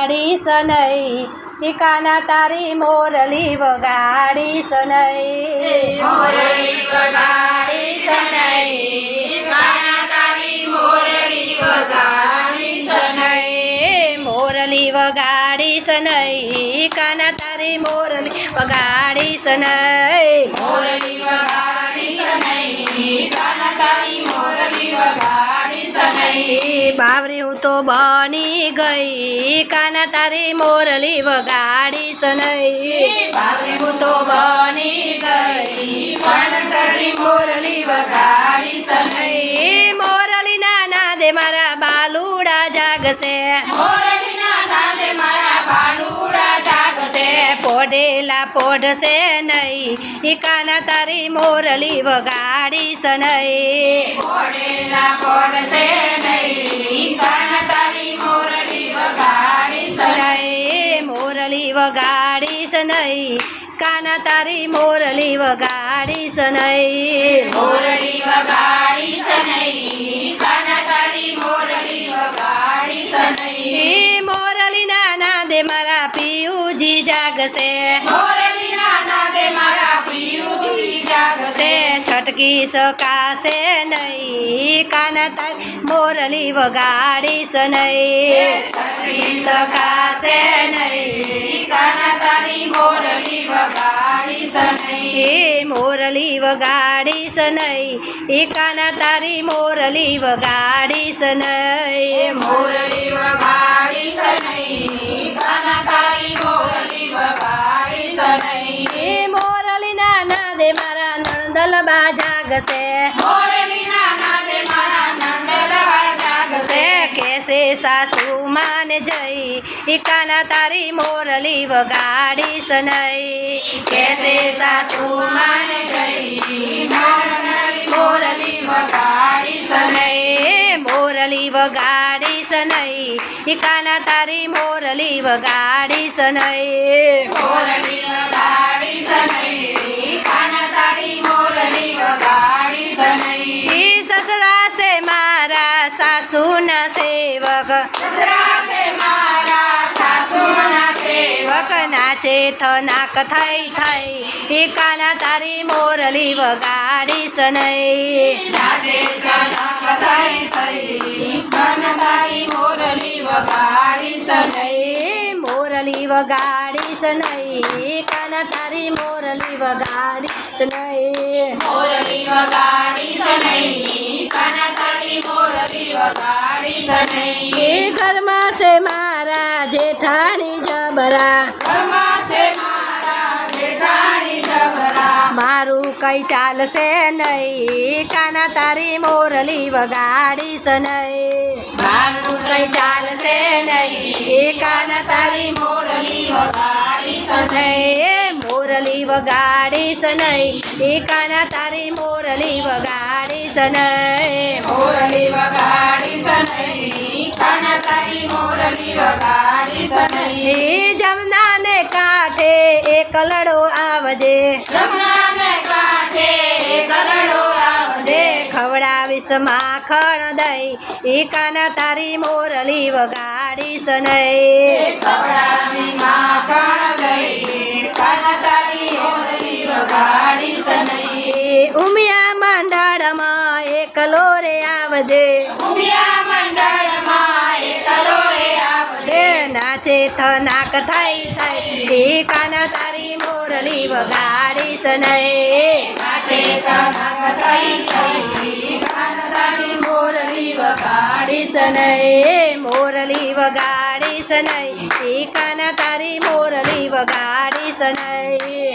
વગાડીશ નહીં કાના તારી મોરલી વગાડીશ નહીં મોરલી વગાડીશ નહીં કાના તારી મોરલી વગાડીશ નહીં મોરલી વગાડીશ નહીં કાના તારી મોરલી વગાડીશ નહીં મોરલી વગાડીશ નહીં કાના તારી મોરલી વગાડીશ નહીં બાવરી હું તો બની ગઈ કાના તારી મોરલી વગાડીશ નહીં બાવરી હું તો બની ગઈ કાના તારી મોરલી વગાડીશ નહીં મોરલીના નાદે મારા બાલુડા જાગશે મોરલીના નાદે મારા બાલુડા જાગશે પોડેલા પોડશે નહીં કાના તારી મોરલી વગાડીશ નહીં પોડેલા પોડશે નહીં કાના તારી મોરલી વગાડીશ નહીં મોરલી વગાડીશ નહીં કાના તારી મોરલી વગાડીશ નહીં મોરલી વગાડીશ નહીં કાના તારી મોરલી વગાડીશ નહીં મોરલીના નાદે મારા પિયુજી જાગશે મોરલીના નાદે મારા પિયુજી જાગશે છટકી શકાશે નહીં કાના તારી મોરલી વગાડીશ નહીં છટકી શકાશે નહીં કાના તારી મોરલી વગાડીશ નહીં મોરલી વગાડીશ નહીં કાના તારી મોરલી વગાડીશ નહીં મોરલી વગાડીશ નહીં કાના તારી મોરલી વગાડીશ નહીં મોરલીના નાદે મારા નણદલબા જાગશે મોરલીના નાદે મારા નંદલવા જાગશે કેસે સાસુ માને જઈ કાના તારી મોરલી વગાડીશ નહીં કેસે સાસુ માને જઈ મોરલી વગાડીશ નહીં મોરલી વગાડીશ નહીં કાના તારી મોરલી વગાડીશ નહીં મોરલી વગાડીશ નહીં કાના તારી મોરલી વગાડીશ નહીં સસરા છે મારા સાસુના સેવક સસરા છે મારા સાસુના સેવક નાચે થનાક થઈ થઈ કાના તારી મોરલી વગાડીશ નહીં નાચે જનક થઈ થઈ કાના તારી મોરલી વગાડીશ નહીં મોરલી વગાડીશ નહીં કાના તારી મોરલી વગાડીશ નહીં મોરલી વગાડીશ નહીં કાના તારી મોરલી વગાડીશ નહીં ઘરમાં છે મારા જેઠાણી જબરા ઘરમાં છે મારા જેઠાણી જબરા મારું કઈ ચાલશે નહીં કાના તારી મોરલી વગાડીશ નહીં મારું કઈ ચાલશે નહીં કાના તારી મોરલી વગાડીશ નહીં મોરલી વગાડીશ નહીં કાના તારી મોરલી વગાડીશ નહીં મોરલી વગાડીશ નહીં કાના તારી મોરલી વગાડીશ નહીં જમનાને કાંઠે એકલડો આવજે જમનાને કાંઠે કલડો આવજે ખવડાવીશ માખણ દહીં કાના તારી મોરલી વગાડીશ નહીં ખવડાવી માખણ દઈ કાના તારી મોરલી વગાડીશ નહીં ઉમિયા મંડળમાં એકલો રે આવજે ઉમિયા મંડળમાં એકલો રે આવજે નાચે થનાક થઈ થઈ કાના તારી મોરલી વગાડીશ નહીં નાચે તનક થઈ થઈ કાના તારી મોરલી વગાડીશ નહીં મોરલી વગાડીશ નહીં કાના તારી મોરલી વગાડીશ નહીં